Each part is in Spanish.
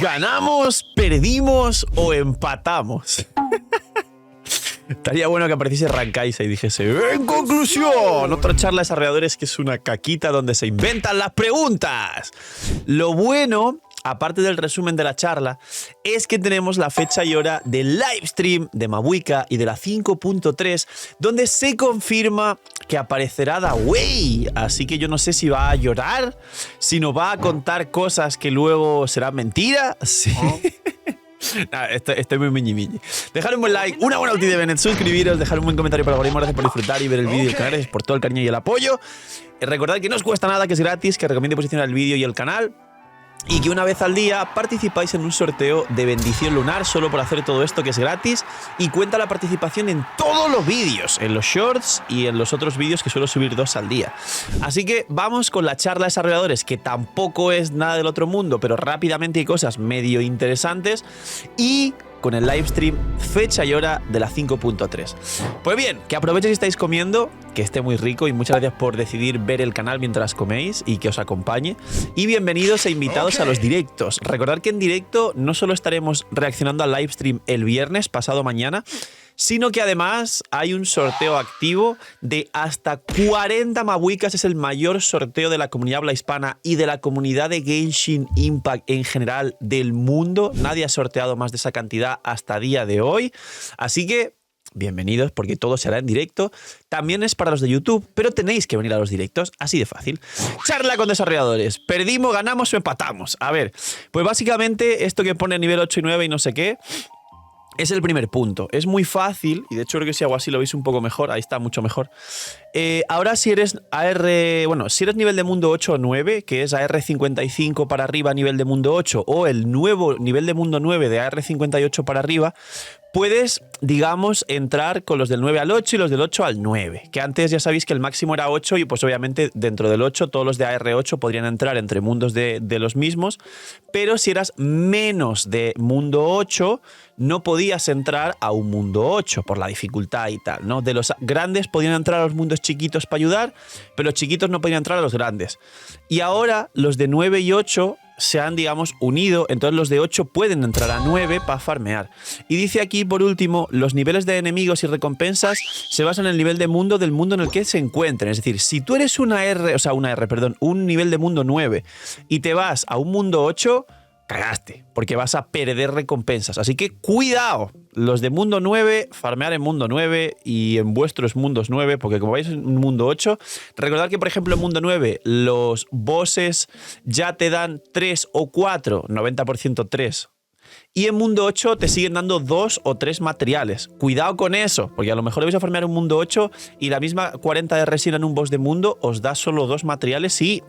¿Ganamos, perdimos o empatamos? Estaría bueno que apareciese Rankaisa y dijese: en conclusión, otra charla de desarrolladores que es una caquita donde se inventan las preguntas. Lo bueno, aparte del resumen de la charla, es que tenemos la fecha y hora del livestream de Mabuika y de la 5.3, donde se confirma que aparecerá Dawei. Así que yo no sé si va a llorar, si nos va a contar cosas que luego serán mentiras. Sí. Nah, estoy muy miñi. Dejad un buen like, una buena ulti de Bennett, suscribiros, dejar un buen comentario para el algoritmo. Gracias por disfrutar y ver el vídeo y el canal, gracias por todo el cariño y el apoyo. Recordad que no os cuesta nada, que es gratis, que recomiendo posicionar el vídeo y el canal. Y que una vez al día participáis en un sorteo de bendición lunar solo por hacer todo esto, que es gratis. Y cuenta la participación en todos los vídeos, en los shorts y en los otros vídeos, que suelo subir 2 al día. Así que vamos con la charla de desarrolladores, que tampoco es nada del otro mundo, pero rápidamente hay cosas medio interesantes. Y con el livestream, fecha y hora de la 5.3. Pues bien, que aprovechéis si estáis comiendo, que esté muy rico, y muchas gracias por decidir ver el canal mientras coméis y que os acompañe. Y bienvenidos e invitados a los directos. Recordad que en directo no solo estaremos reaccionando al livestream el viernes, pasado mañana, sino que además hay un sorteo activo de hasta 40 Mabuikas. Es el mayor sorteo de la comunidad habla hispana y de la comunidad de Genshin Impact en general del mundo. Nadie ha sorteado más de esa cantidad hasta día de hoy. Así que bienvenidos, porque todo se hará en directo. También es para los de YouTube, pero tenéis que venir a los directos, así de fácil. Charla con desarrolladores. Perdimos, ganamos o empatamos. A ver, pues básicamente esto que pone nivel 8 y 9 y no sé qué, es el primer punto. Es muy fácil, y de hecho creo que si hago así lo veis un poco mejor. Ahí está, mucho mejor. Ahora si eres si eres nivel de mundo 8 o 9, que es AR55 para arriba nivel de mundo 8, o el nuevo nivel de mundo 9 de AR58 para arriba, puedes, digamos, entrar con los del 9 al 8 y los del 8 al 9. Que antes ya sabéis que el máximo era 8 y pues obviamente dentro del 8 todos los de AR8 podrían entrar entre mundos de los mismos. Pero si eras menos de mundo 8, no podías entrar a un mundo 8 por la dificultad y tal, ¿no? De los grandes podían entrar a los mundos chiquitos para ayudar, pero los chiquitos no podían entrar a los grandes. Y ahora los de 9 y 8 se han, digamos, unido, entonces los de 8 pueden entrar a 9 para farmear. Y dice aquí, por último, los niveles de enemigos y recompensas se basan en el nivel de mundo del mundo en el que se encuentren. Es decir, si tú eres un nivel de mundo 9 y te vas a un mundo 8, cagaste, porque vas a perder recompensas. Así que cuidado, los de mundo 9, farmear en mundo 9 y en vuestros mundos 9, porque como vais en un mundo 8, recordad que por ejemplo en mundo 9 los bosses ya te dan 3 o 4, 90% 3. Y en mundo 8 te siguen dando 2 o 3 materiales. Cuidado con eso, porque a lo mejor vais a farmear un mundo 8 y la misma 40 de resina en un boss de mundo os da solo 2 materiales y...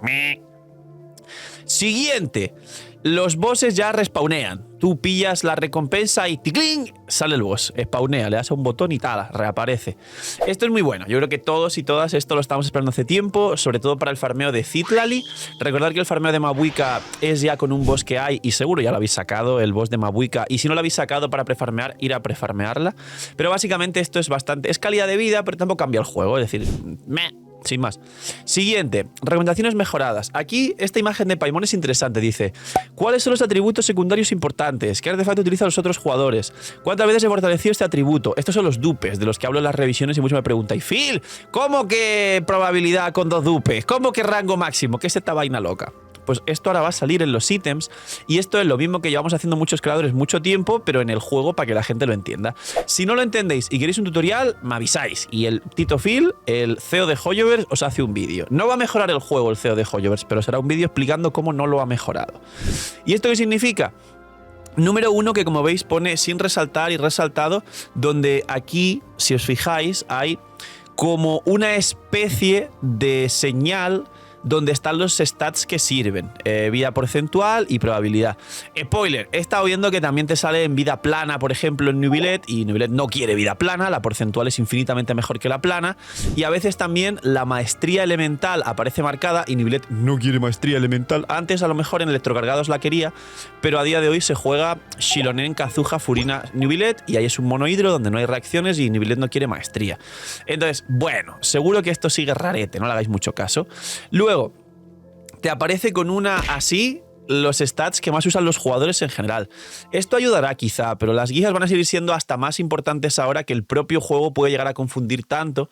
Siguiente. Los bosses ya respawnean. Tú pillas la recompensa y ¡ticling! Sale el boss. Spawnea, le das a un botón y tal, reaparece. Esto es muy bueno. Yo creo que todos y todas esto lo estamos esperando hace tiempo, sobre todo para el farmeo de Citlali. Recordad que el farmeo de Mabuika es ya con un boss que hay y seguro ya lo habéis sacado, el boss de Mabuika. Y si no lo habéis sacado para prefarmear, ir a prefarmearla. Pero básicamente esto es bastante... Es calidad de vida, pero tampoco cambia el juego. Es decir, sin más. Siguiente, recomendaciones mejoradas. Aquí esta imagen de Paimon es interesante. Dice: ¿cuáles son los atributos secundarios importantes? ¿Qué artefacto utilizan los otros jugadores? ¿Cuántas veces se fortaleció este atributo? Estos son los dupes, de los que hablo en las revisiones y muchos me preguntan: Phil, ¿cómo que probabilidad con 2 dupes? ¿Cómo que rango máximo? ¿Qué es esta vaina loca? Pues esto ahora va a salir en los ítems y esto es lo mismo que llevamos haciendo muchos creadores mucho tiempo, pero en el juego para que la gente lo entienda. Si no lo entendéis y queréis un tutorial, me avisáis y el Tito Phil, el CEO de Hoyoverse, os hace un vídeo. No va a mejorar el juego el CEO de Hoyoverse, pero será un vídeo explicando cómo no lo ha mejorado. ¿Y esto qué significa? Número 1, que como veis pone sin resaltar y resaltado, donde aquí, si os fijáis, hay como una especie de señal donde están los stats que sirven, vida porcentual y probabilidad. Spoiler, he estado viendo que también te sale en vida plana, por ejemplo, en Nubilet, y Nubilet no quiere vida plana, la porcentual es infinitamente mejor que la plana, y a veces también la maestría elemental aparece marcada y Nubilet no quiere maestría elemental. Antes a lo mejor en electrocargados la quería, pero a día de hoy se juega Shilonen, Kazuha, Furina, Nubilet, y ahí es un monohidro donde no hay reacciones y Nubilet no quiere maestría. Entonces, bueno, seguro que esto sigue rarete, no le hagáis mucho caso. Luego, te aparece con una así, los stats que más usan los jugadores en general. Esto ayudará quizá, pero las guías van a seguir siendo hasta más importantes ahora, que el propio juego puede llegar a confundir tanto.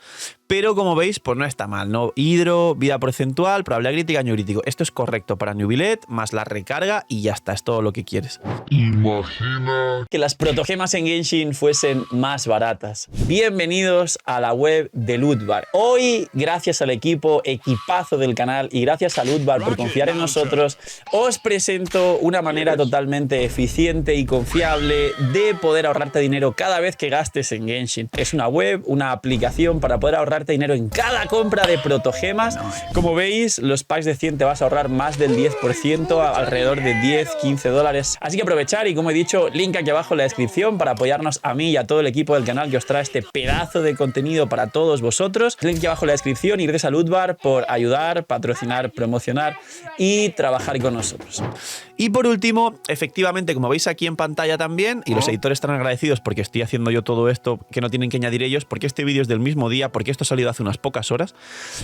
Pero como veis, pues no está mal, ¿no? Hidro, vida porcentual, probabilidad crítica, daño crítico. Esto es correcto para Nubilet, más la recarga y ya está, es todo lo que quieres. Imagina que las protogemas en Genshin fuesen más baratas. Bienvenidos a la web de Lootbar. Hoy, gracias al equipazo del canal y gracias a Lootbar por confiar en nosotros, os presento una manera totalmente eficiente y confiable de poder ahorrarte dinero cada vez que gastes en Genshin. Es una web, una aplicación para poder ahorrarte dinero en cada compra de protogemas. Como veis, los packs de 100 te vas a ahorrar más del 10%, alrededor de 10-15 dólares. Así que aprovechar y, como he dicho, link aquí abajo en la descripción para apoyarnos a mí y a todo el equipo del canal que os trae este pedazo de contenido para todos vosotros. Link aquí abajo en la descripción y gracias a Lootbar por ayudar, patrocinar, promocionar y trabajar con nosotros. Y por último, efectivamente, como veis aquí en pantalla también, y los editores están agradecidos porque estoy haciendo yo todo esto que no tienen que añadir ellos, porque este vídeo es del mismo día, porque esto ha salido hace unas pocas horas,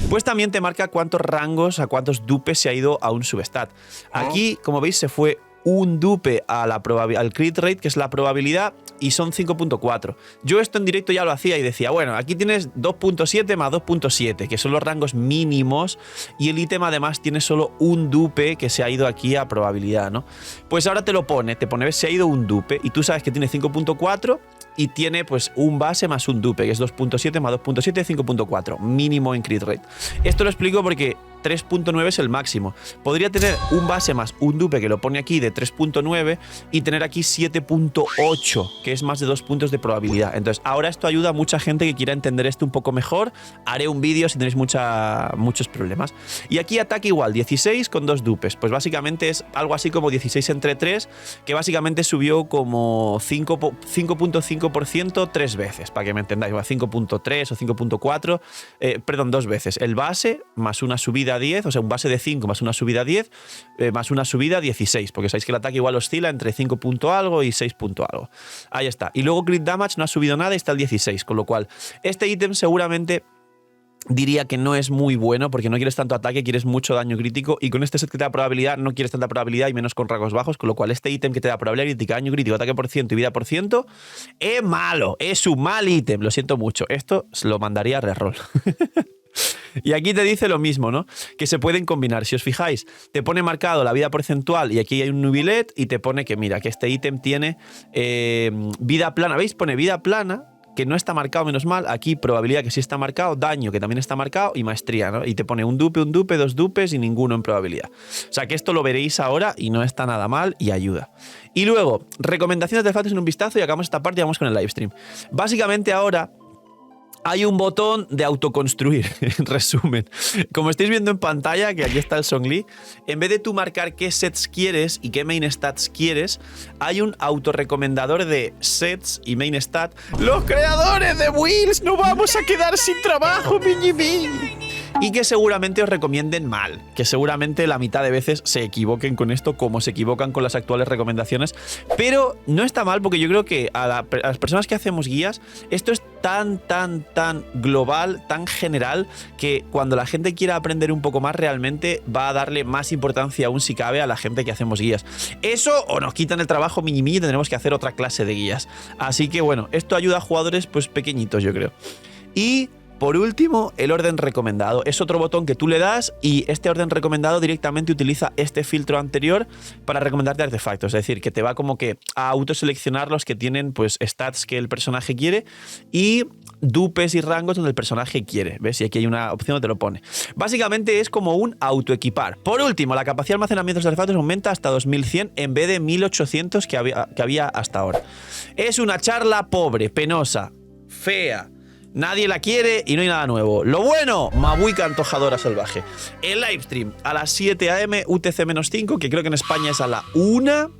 pues también te marca cuántos rangos, a cuántos dupes se ha ido a un substat. Aquí, como veis, se fue un dupe a al crit rate, que es la probabilidad, y son 5.4. Yo esto en directo ya lo hacía y decía, bueno, aquí tienes 2.7 más 2.7, que son los rangos mínimos, y el ítem además tiene solo un dupe que se ha ido aquí a probabilidad, ¿no? Pues ahora te pone, se ha ido un dupe, y tú sabes que tiene 5.4 y tiene pues un base más un dupe, que es 2.7 más 2.7, 5.4, mínimo en crit rate. Esto lo explico porque 3.9 es el máximo. Podría tener un base más un dupe, que lo pone aquí, de 3.9 y tener aquí 7.8, que es más de 2 puntos de probabilidad. Entonces, ahora esto ayuda a mucha gente que quiera entender esto un poco mejor. Haré un vídeo si tenéis muchos problemas. Y aquí ataque igual, 16 con 2 dupes. Pues básicamente es algo así como 16 entre 3, que básicamente subió como 5.5% 3 veces, para que me entendáis, 5.3 o 5.4, perdón, 2 veces. El base más una subida 10, o sea, un base de 5 más una subida 10, más una subida 16, porque sabéis que el ataque igual oscila entre 5 punto algo y 6 punto algo. Ahí está. Y luego crit damage no ha subido nada y está el 16, con lo cual este ítem seguramente diría que no es muy bueno, porque no quieres tanto ataque, quieres mucho daño crítico, y con este set que te da probabilidad no quieres tanta probabilidad y menos con rangos bajos, con lo cual este ítem que te da probabilidad crítica, daño crítico, ataque por ciento y vida por ciento es malo, es un mal ítem, lo siento mucho. Esto se lo mandaría a reroll. Y aquí te dice lo mismo, ¿no? Que se pueden combinar. Si os fijáis, te pone marcado la vida porcentual y aquí hay un Nubilet y te pone que, mira, que este ítem tiene vida plana. ¿Veis? Pone vida plana, que no está marcado, menos mal. Aquí probabilidad, que sí está marcado. Daño, que también está marcado. Y maestría, ¿no? Y te pone un dupe, 2 dupes y ninguno en probabilidad. O sea que esto lo veréis ahora y no está nada mal y ayuda. Y luego, recomendaciones de artefactos en un vistazo y acabamos esta parte y vamos con el livestream. Básicamente ahora hay un botón de autoconstruir, en resumen. Como estáis viendo en pantalla, que aquí está el Zhongli, en vez de tú marcar qué sets quieres y qué main stats quieres, hay un autorrecomendador de sets y main stat. ¡Los creadores de Wheels! ¡No vamos a quedar sin trabajo, miñi! Y que seguramente os recomienden mal, que seguramente la mitad de veces se equivoquen con esto, como se equivocan con las actuales recomendaciones, pero no está mal, porque yo creo que a las personas que hacemos guías, esto es tan global, tan general, que cuando la gente quiera aprender un poco más, realmente va a darle más importancia aún, si cabe, a la gente que hacemos guías. Eso, o nos quitan el trabajo y tendremos que hacer otra clase de guías. Así que bueno, esto ayuda a jugadores pues pequeñitos, yo creo. Y por último, el orden recomendado. Es otro botón que tú le das y este orden recomendado directamente utiliza este filtro anterior para recomendarte artefactos. Es decir, que te va como que a autoseleccionar los que tienen pues stats que el personaje quiere y dupes y rangos donde el personaje quiere. ¿Ves? Y aquí hay una opción donde te lo pone. Básicamente es como un autoequipar. Por último, la capacidad de almacenamiento de los artefactos aumenta hasta 2100 en vez de 1800 que había hasta ahora. Es una charla pobre, penosa, fea. Nadie la quiere y no hay nada nuevo. Lo bueno, Mabuika antojadora salvaje. El livestream a las 7 AM UTC-5, que creo que en España es a la 1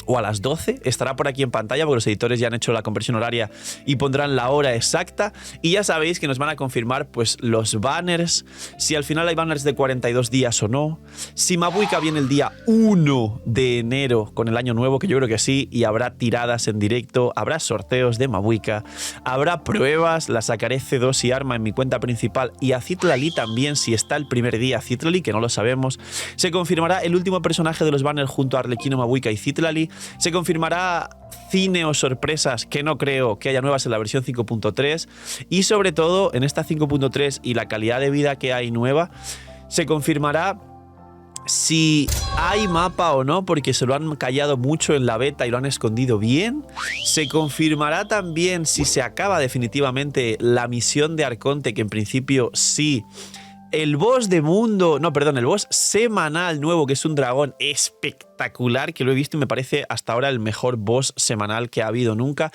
o a las 12. Estará por aquí en pantalla porque los editores ya han hecho la conversión horaria y pondrán la hora exacta. Y ya sabéis que nos van a confirmar pues los banners, si al final hay banners de 42 días o no, si Mabuika viene el día 1 de enero con el año nuevo, que yo creo que sí, y habrá tiradas en directo, habrá sorteos de Mabuika, habrá pruebas, la sacaré C2 y Arma en mi cuenta principal y a Citlali también si está el primer día Citlali, que no lo sabemos. Se confirmará el último personaje de los banners junto a Arlequino, Mabuika y Citlali. Se confirmará cine o sorpresas, que no creo que haya nuevas en la versión 5.3, y sobre todo en esta 5.3 y la calidad de vida que hay nueva, se confirmará si hay mapa o no, porque se lo han callado mucho en la beta y lo han escondido bien. Se confirmará también si se acaba definitivamente la misión de Arconte, que en principio sí. El boss de mundo, no, perdón, el boss semanal nuevo, que es un dragón espectacular, que lo he visto y me parece hasta ahora el mejor boss semanal que ha habido nunca.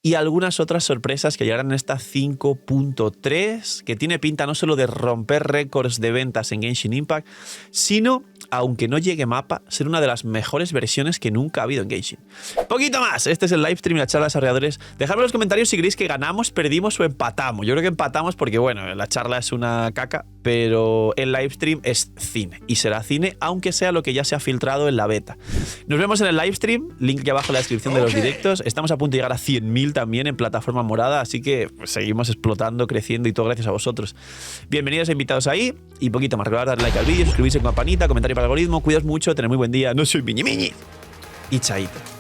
Y algunas otras sorpresas que llegarán en esta 5.3, que tiene pinta no solo de romper récords de ventas en Genshin Impact, sino, aunque no llegue mapa, ser una de las mejores versiones que nunca ha habido en Genshin. Poquito más, este es el livestream y la charla de desarrolladores. Dejadme en los comentarios si queréis que ganamos, perdimos o empatamos. Yo creo que empatamos porque, bueno, la charla es una caca, pero el livestream es cine. Y será cine, aunque sea lo que ya se ha filtrado en la beta. Nos vemos en el livestream, link aquí abajo en la descripción de los directos. Estamos a punto de llegar a 100.000 también en plataforma morada, así que pues, seguimos explotando, creciendo y todo gracias a vosotros. Bienvenidos e invitados ahí y poquito más. Recordad darle like al vídeo, suscribirse con campanita, comentario para el algoritmo. Cuidaos mucho, tened muy buen día. No soy Miñi Miñi. Y chaito.